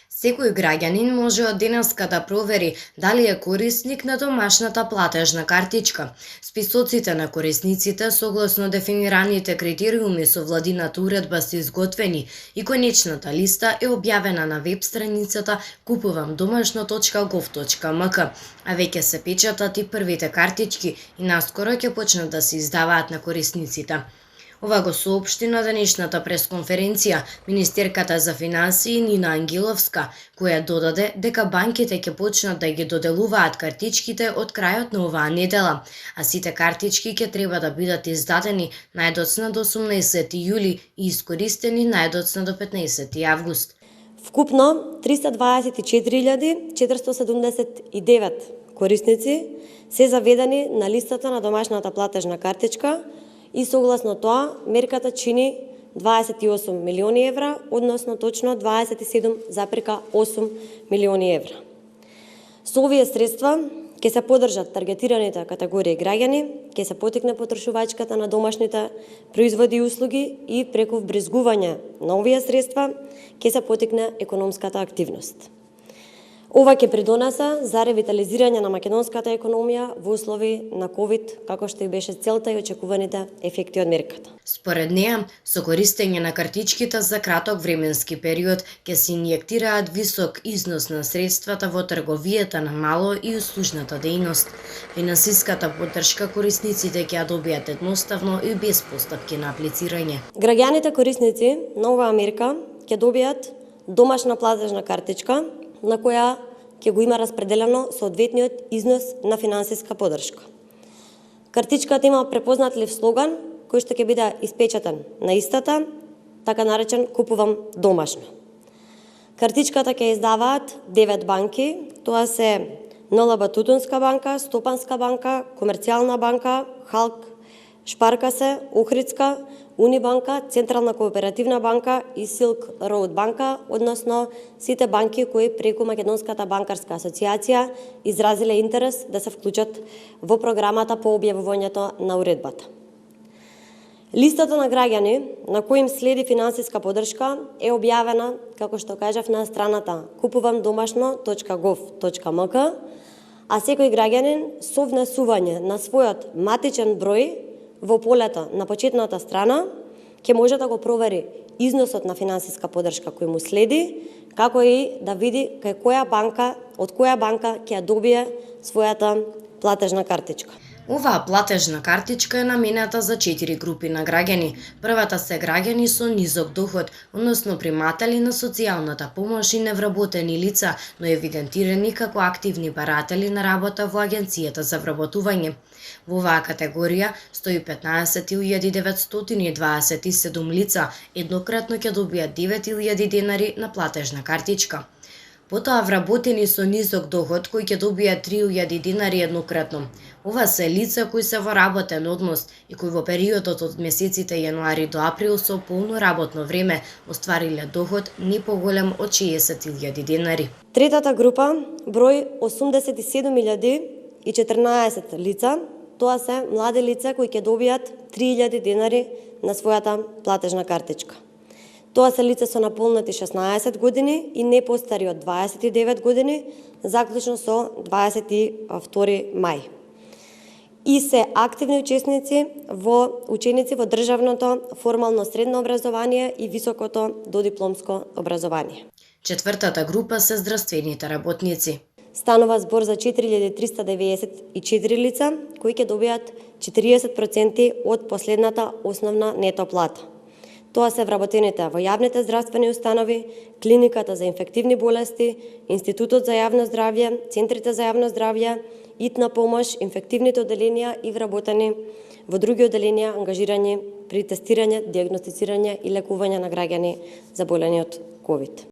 Секој граѓанин може од денеска да провери дали е корисник на домашната платежна картичка. Списоците на корисниците согласно дефинираните критериуми со владината уредба се изготвени и конечната листа е објавена на веб страницата kupuvamdomašno.gov.mk, а веќе се печатат и првите картички и наскоро ќе почнат да се издаваат на корисниците. Ова го соопшти на денешната пресконференција министерката за финансии Нина Ангеловска, која додаде дека банките ќе почнат да ги доделуваат картичките од крајот на оваа недела, а сите картички ќе треба да бидат издадени најдоцна до 18 јули и искористени најдоцна до 15 август. Вкупно 324.479 корисници се заведени на листата на домашната платежна картичка и согласно тоа мерката чини 28 милиони евра, односно точно 27,8 милиони евра. Со овие средства ќе се поддржат таргетираните категории граѓани, ќе се потикне потрошувачката на домашните производи и услуги и преку вбрезгување на овие средства ќе се потикне економската активност. Ова ќе придонесе за ревитализирање на македонската економија во услови на ковид, како што и беше целта и очекуваните ефекти од мерката. Според неа, со користење на картичките за краток временски период ќе се инјектираат висок износ на средствата во трговијата на мало и услужната дејност. Финансиската поддршка корисниците ќе ја добијат едноставно и без постапки на аплицирање. Граѓаните корисници на оваа мерка ќе добијат домашна платежна картичка на која ќе го има распределено соодветниот износ на финансиска поддршка. Картичката има препознатлив слоган кој што ќе биде испечатен на истата, така наречен "Купувам домашно". Картичката ќе издаваат 9 банки, тоа се НЛБ Тутунска банка, Стопанска банка, Комерцијална банка, Халк, Шпаркасе, Охридска, Унибанка, Централна кооперативна банка и Силк Роуд банка, односно сите банки кои преку Македонската банкарска асоциација изразиле интерес да се вклучат во програмата по објавувањето на уредбата. Листата на граѓани на кои им следи финансиска поддршка е објавена, како што кажав, на страната kupuvamdomašno.gov.mk, а секој граѓанин со внесување на својот матичен број во полето на почетната страна ќе може да го провери износот на финансиска поддршка кој му следи, како и да види од која банка ќе ја добие својата платежна картичка. Оваа платежна картичка е наменета за 4 групи на граѓани. Првата се граѓани со низок доход, односно приматели на социјалната помош и невработени лица, но евидентирани како активни баратели на работа во Агенцијата за вработување. Во оваа категорија 115.927 лица еднократно ќе добијат 9.000 денари на платежна картичка. Потоа вработени со низок доход кои ќе добијат 3.000 денари еднократно. Ова се лица кои се во работен однос и кои во периодот од месеците јануари до април со полно работно време оствариле доход не поголем од 60.000 денари. Третата група број 87.014 лица. Тоа се млади лица кои ќе добијат 3.000 денари на својата платежна картичка. Тоа се лица со наполнати 16 години и не постари од 29 години, заклучно со 22 мај. И се активни ученици во државното формално средно образование и високото додипломско образование. Четвртата група се здравствените работници. Станува збор за 4.394 лица кои ќе добијат 40% од последната основна нето плата. Тоа се вработените во јавните здравствени установи, клиниката за инфективни болести, Институтот за јавно здравје, центрите за јавно здравје, итна помош, инфективните оделенија и вработени во други оделенија ангажирани при тестирање, дијагностицирање и лекување на граѓани заболени од ковид.